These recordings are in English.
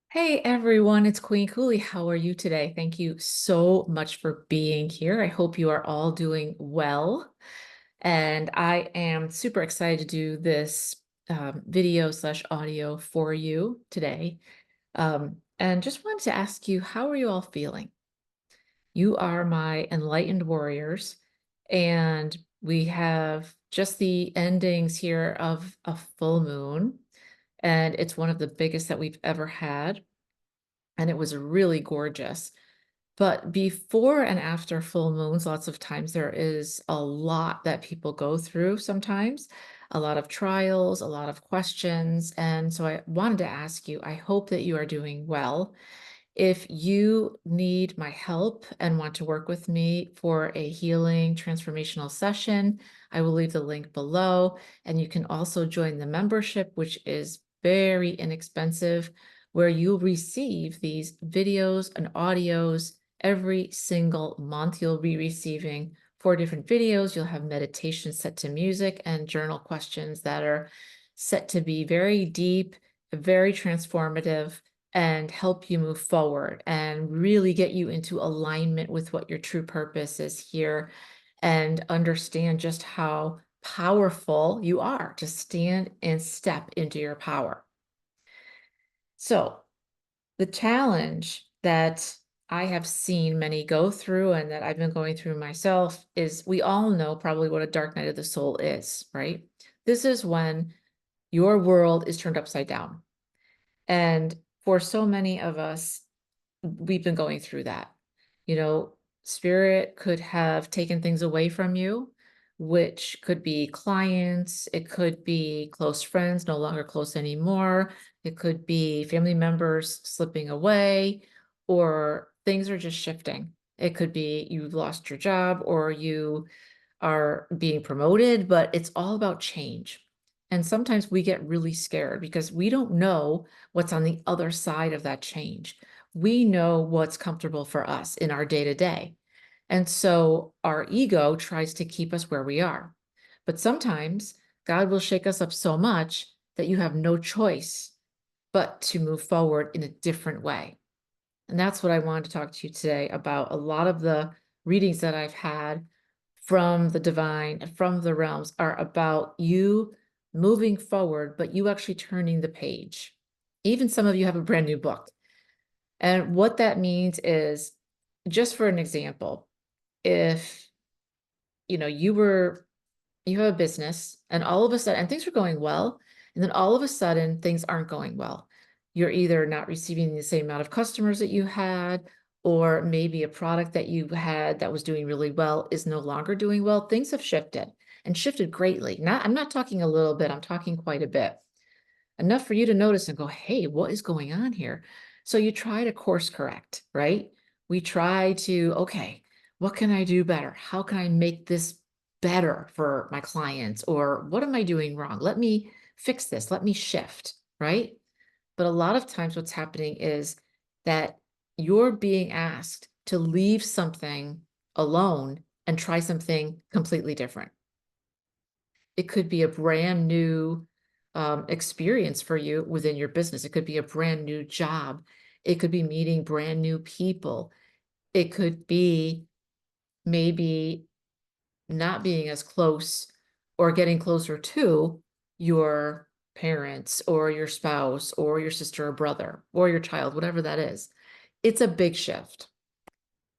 Hey everyone, it's Queen Kuli. How are you today? Thank you so much for being here. I hope you are all doing well. And I am super excited to do this video slash audio for you today. And just wanted to ask you, how are you all feeling? You are my enlightened warriors, and we have just the endings here of a full moon, and it's one of the biggest that we've ever had, and it was really gorgeous. But before and after full moons, lots of times there is a lot that people go through sometimes, a lot of trials, a lot of questions. And so I wanted to ask you, I hope that you are doing well. If you need my help and want to work with me for a healing transformational session, I will leave the link below. And you can also join the membership, which is very inexpensive, where you'll receive these videos and audios every single month. You'll be receiving 4 different videos. You'll have meditations set to music and journal questions that are set to be very deep, very transformative, and help you move forward and really get you into alignment with what your true purpose is here and understand just how powerful you are to stand and step into your power. So, the challenge that I have seen many go through and that I've been going through myself is we all know probably what a dark night of the soul is, right? This is when your world is turned upside down. And for so many of us, we've been going through that. You know, spirit could have taken things away from you, which could be clients, it could be close friends, no longer close anymore. It could be family members slipping away, or things are just shifting. It could be you've lost your job or you are being promoted, but it's all about change. And sometimes we get really scared because we don't know what's on the other side of that change. We know what's comfortable for us in our day to day. And so our ego tries to keep us where we are. But sometimes God will shake us up so much that you have no choice but to move forward in a different way. And that's what I wanted to talk to you today about. A lot of the readings that I've had from the divine, from the realms, are about you moving forward, but you actually turning the page. Even some of you have a brand new book. And what that means is, just for an example, if you have a business and all of a sudden, and things are going well, and then all of a sudden things aren't going well. You're either not receiving the same amount of customers that you had, or maybe a product that you had that was doing really well is no longer doing well. Things have shifted and shifted greatly. I'm not talking a little bit, I'm talking quite a bit. Enough for you to notice and go, hey, what is going on here? So you try to course correct, right? We try to, okay, what can I do better? How can I make this better for my clients? Or what am I doing wrong? Let me fix this. Let me shift, right? But a lot of times what's happening is that you're being asked to leave something alone and try something completely different. It could be a brand new experience for you within your business. It could be a brand new job. It could be meeting brand new people. It could be maybe not being as close or getting closer to your parents or your spouse or your sister or brother or your child, whatever that is. It's a big shift,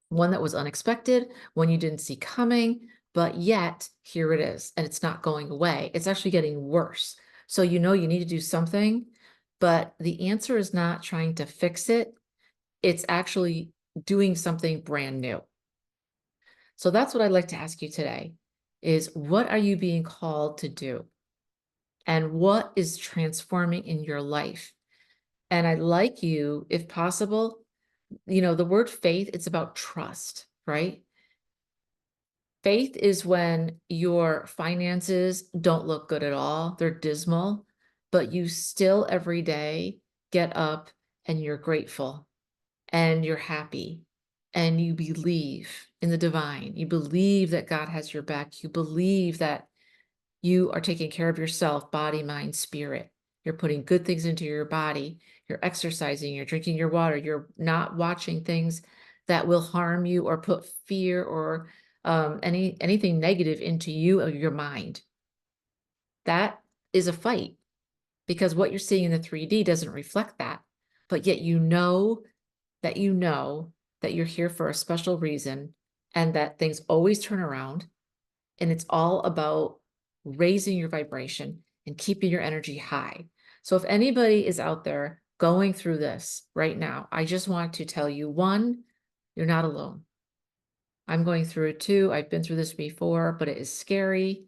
one that was unexpected, one you didn't see coming, but yet here it is, and it's not going away. It's actually getting worse. So you know you need to do something, but the answer is not trying to fix it. It's actually doing something brand new. So that's what I'd like to ask you today is, what are you being called to do? And what is transforming in your life? And I'd like you, if possible, the word faith, it's about trust, right? Faith is when your finances don't look good at all, they're dismal, but you still every day get up and you're grateful and you're happy and you believe in the divine. You believe that God has your back. You believe that you are taking care of yourself, body, mind, spirit. You're putting good things into your body. You're exercising, you're drinking your water, you're not watching things that will harm you or put fear or anything negative into you or your mind. That is a fight because what you're seeing in the 3D doesn't reflect that. But yet you know that you're here for a special reason and that things always turn around. And it's all about raising your vibration and keeping your energy high. So if anybody is out there going through this right now, I just want to tell you, one, you're not alone. I'm going through it too. I've been through this before, but it is scary.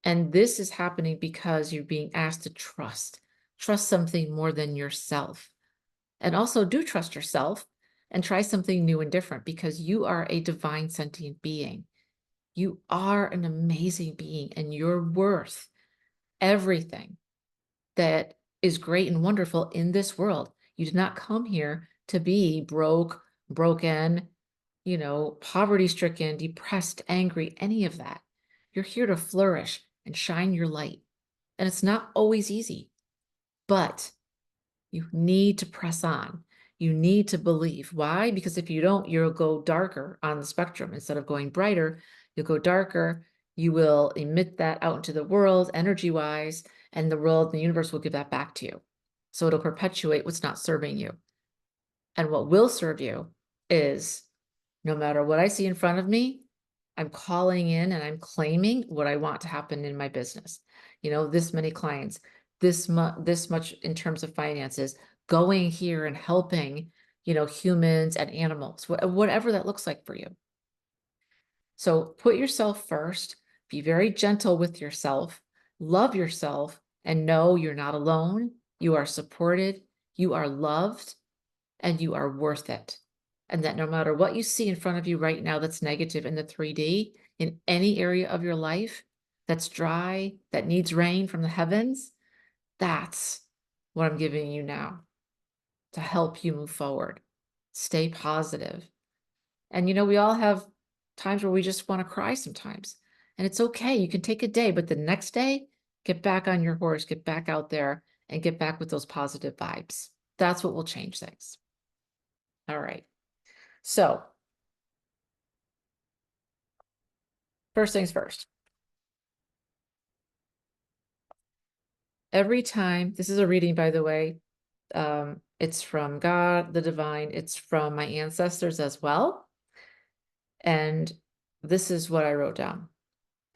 And this is happening because you're being asked to trust something more than yourself. And also do trust yourself and try something new and different because you are a divine sentient being. You are an amazing being and you're worth everything that is great and wonderful in this world. You did not come here to be broke, broken, poverty stricken, depressed, angry, any of that. You're here to flourish and shine your light. And it's not always easy, but you need to press on. You need to believe. Why? Because if you don't, you'll go darker on the spectrum. Instead of going brighter, you'll go darker. You will emit that out into the world energy-wise, and the world and the universe will give that back to you. So it'll perpetuate what's not serving you. And what will serve you is no matter what I see in front of me, I'm calling in and I'm claiming what I want to happen in my business. This many clients, this much in terms of finances, going here and helping, humans and animals, whatever that looks like for you. So put yourself first, be very gentle with yourself, love yourself, and know you're not alone. You are supported, you are loved, and you are worth it. And that no matter what you see in front of you right now that's negative in the 3D, in any area of your life that's dry, that needs rain from the heavens, that's what I'm giving you now to help you move forward. Stay positive. And we all have times where we just want to cry sometimes. And it's okay. You can take a day, but the next day, get back on your horse, get back out there, and get back with those positive vibes. That's what will change things. All right. So, first things first. Every time, this is a reading, by the way, it's from God, the divine, it's from my ancestors as well. And this is what I wrote down.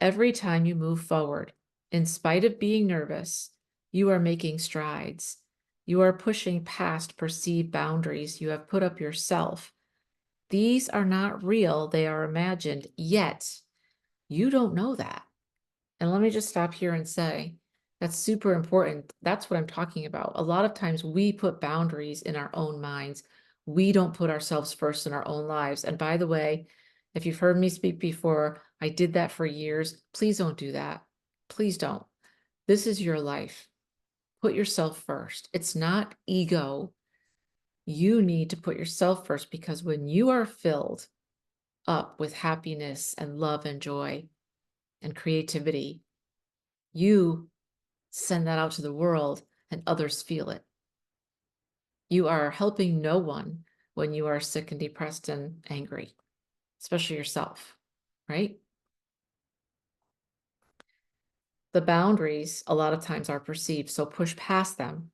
Every time you move forward, in spite of being nervous, you are making strides. You are pushing past perceived boundaries you have put up yourself. These are not real, they are imagined, yet you don't know that. And let me just stop here and say, that's super important. That's what I'm talking about. A lot of times we put boundaries in our own minds. We don't put ourselves first in our own lives. And by the way, if you've heard me speak before, I did that for years. Please don't do that. Please don't. This is your life. Put yourself first. It's not ego. You need to put yourself first because when you are filled up with happiness and love and joy and creativity, you send that out to the world and others feel it. You are helping no one when you are sick and depressed and angry, especially yourself, right? The boundaries a lot of times are perceived, so push past them.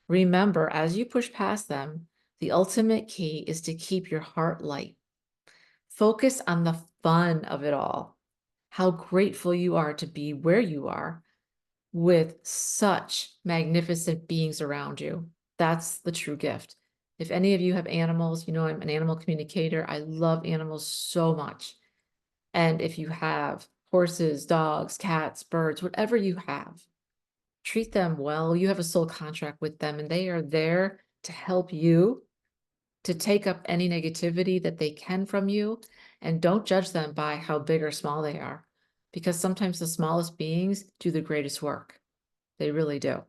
Remember, as you push past them, the ultimate key is to keep your heart light. Focus on the fun of it all, how grateful you are to be where you are with such magnificent beings around you. That's the true gift. If any of you have animals, I'm an animal communicator. I love animals so much. And if you have horses, dogs, cats, birds, whatever you have, treat them well. You have a soul contract with them and they are there to help you to take up any negativity that they can from you. And don't judge them by how big or small they are, because sometimes the smallest beings do the greatest work. They really do.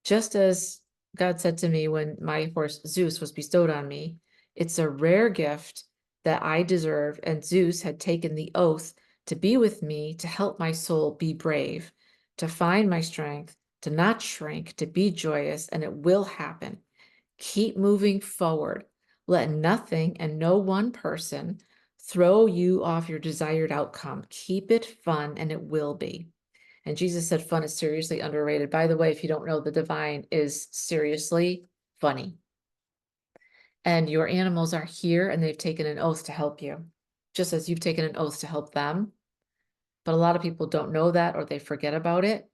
Just as God said to me when my horse Zeus was bestowed on me, it's a rare gift that I deserve, and Zeus had taken the oath to be with me, to help my soul be brave, to find my strength, to not shrink, to be joyous, and it will happen. Keep moving forward. Let nothing and no one person throw you off your desired outcome. Keep it fun, and it will be. And Jesus said fun is seriously underrated. By the way, if you don't know, the divine is seriously funny. And your animals are here and they've taken an oath to help you, just as you've taken an oath to help them. But a lot of people don't know that, or they forget about it.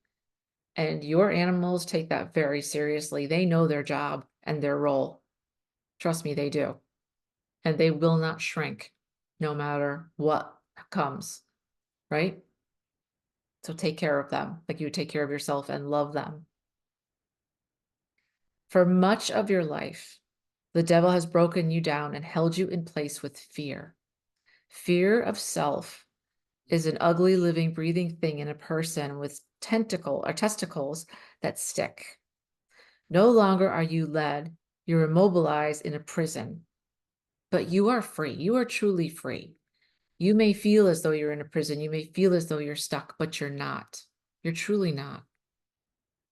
And your animals take that very seriously. They know their job and their role. Trust me, they do. And they will not shrink no matter what comes, right? So take care of them like you would take care of yourself and love them. For much of your life, the devil has broken you down and held you in place with fear. Fear of self is an ugly, living, breathing thing in a person with testicles that stick. No longer are you led, you're immobilized in a prison, but you are free. You are truly free. You may feel as though you're in a prison. You may feel as though you're stuck, but you're not. You're truly not.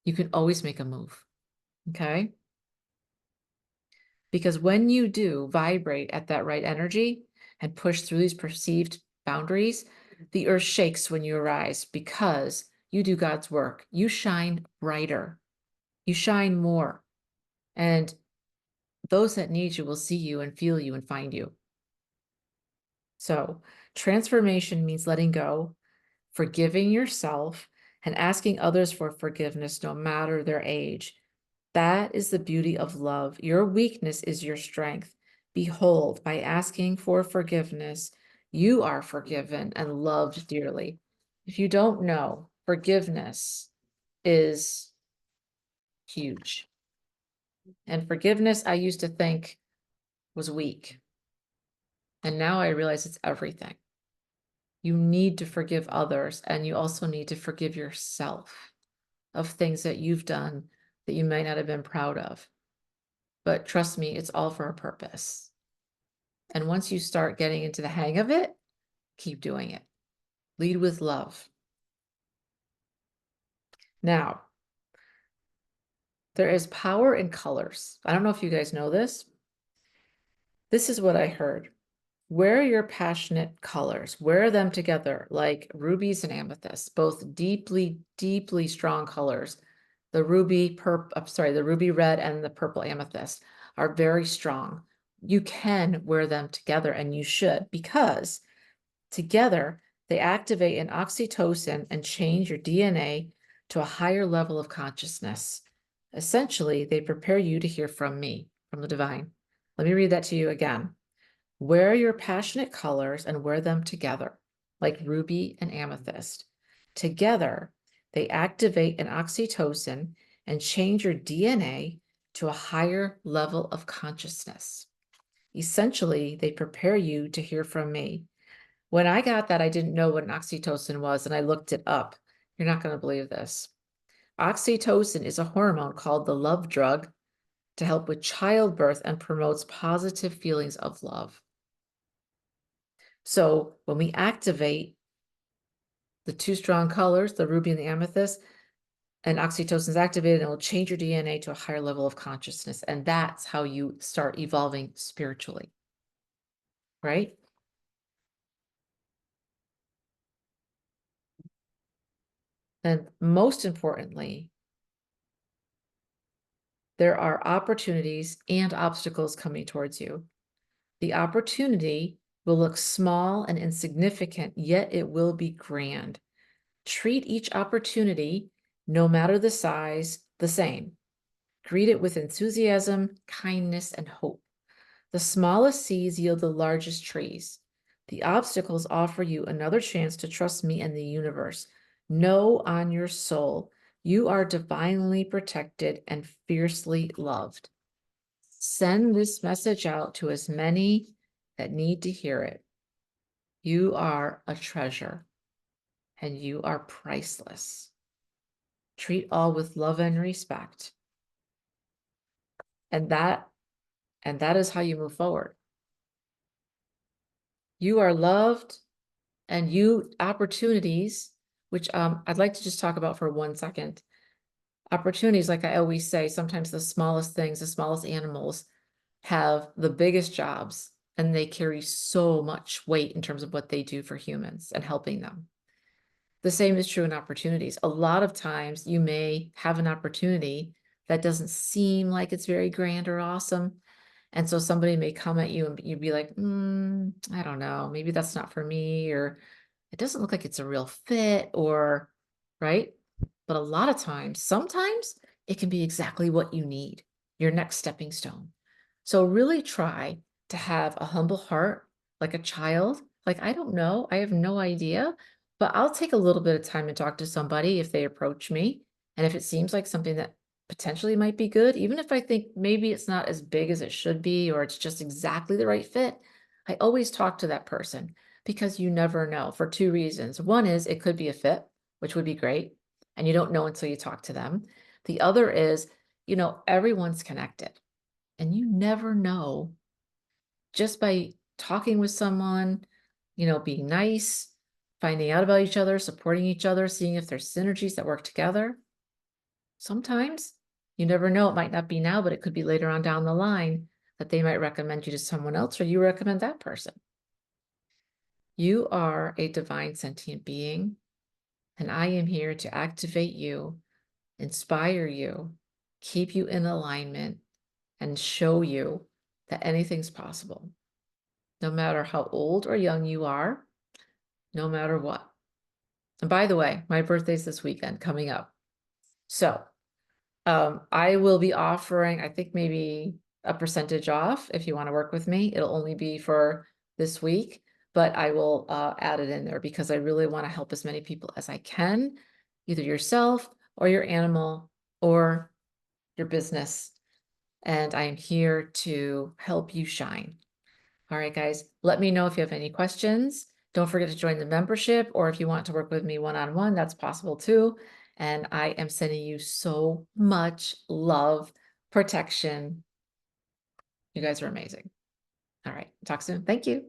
You can always make a move, okay? Because when you do vibrate at that right energy and push through these perceived boundaries, the earth shakes when you arise because you do God's work. You shine brighter. You shine more. And those that need you will see you and feel you and find you. So transformation means letting go, forgiving yourself, and asking others for forgiveness no matter their age. That is the beauty of love. Your weakness is your strength. Behold, by asking for forgiveness, you are forgiven and loved dearly. If you don't know, forgiveness is huge. And forgiveness, I used to think was weak. And now I realize it's everything. You need to forgive others, and you also need to forgive yourself of things that you've done that you might not have been proud of. But trust me, it's all for a purpose. And once you start getting into the hang of it, keep doing it. Lead with love. Now, there is power in colors. I don't know if you guys know this. This is what I heard. Wear your passionate colors. Wear them together like rubies and amethysts, both deeply, deeply strong colors. The ruby red and the purple amethyst are very strong. You can wear them together, and you should, because together they activate an oxytocin and change your DNA to a higher level of consciousness. Essentially, they prepare you to hear from me, from the divine. Let me read that to you again. Wear your passionate colors and wear them together, like ruby and amethyst. Together, they activate an oxytocin and change your DNA to a higher level of consciousness. Essentially, they prepare you to hear from me. When I got that, I didn't know what an oxytocin was, and I looked it up. You're not going to believe this. Oxytocin is a hormone called the love drug to help with childbirth and promotes positive feelings of love. So when we activate the two strong colors, the ruby and the amethyst, and oxytocin is activated, and it will change your DNA to a higher level of consciousness. And that's how you start evolving spiritually, right? And most importantly, there are opportunities and obstacles coming towards you. The opportunity will look small and insignificant, yet it will be grand. Treat each opportunity, no matter the size, the same. Greet it with enthusiasm, kindness, and hope. The smallest seeds yield the largest trees. The obstacles offer you another chance to trust me and the universe. Know on your soul, you are divinely protected and fiercely loved. Send this message out to as many that need to hear it. You are a treasure, and you are priceless. Treat all with love and respect. And that is how you move forward. You are loved, And you opportunities, which I'd like to just talk about for 1 second. Opportunities, like I always say, sometimes the smallest things, the smallest animals have the biggest jobs, and they carry so much weight in terms of what they do for humans and helping them. The same is true in opportunities. A lot of times you may have an opportunity that doesn't seem like it's very grand or awesome. And so somebody may come at you and you'd be like, I don't know, maybe that's not for me, or it doesn't look like it's a real fit, or right. But a lot of times, sometimes it can be exactly what you need, your next stepping stone. So really try to have a humble heart, like a child. Like, I don't know, I have no idea, but I'll take a little bit of time to talk to somebody if they approach me. And if it seems like something that potentially might be good, even if I think maybe it's not as big as it should be, or it's just exactly the right fit, I always talk to that person because you never know for two reasons. One is it could be a fit, which would be great. And you don't know until you talk to them. The other is, everyone's connected and you never know just by talking with someone, being nice, finding out about each other, supporting each other, seeing if there's synergies that work together. Sometimes you never know. It might not be now, but it could be later on down the line that they might recommend you to someone else or you recommend that person. You are a divine sentient being, and I am here to activate you, inspire you, keep you in alignment, and show you that anything's possible, no matter how old or young you are, no matter what. And by the way, my birthday's this weekend coming up. So I will be offering, I think maybe a percentage off if you want to work with me. It'll only be for this week, but I will add it in there because I really want to help as many people as I can, either yourself or your animal or your business. And I am here to help you shine. All right, guys, let me know if you have any questions. Don't forget to join the membership, or if you want to work with me one-on-one, that's possible too. And I am sending you so much love, protection. You guys are amazing. All right, talk soon. Thank you.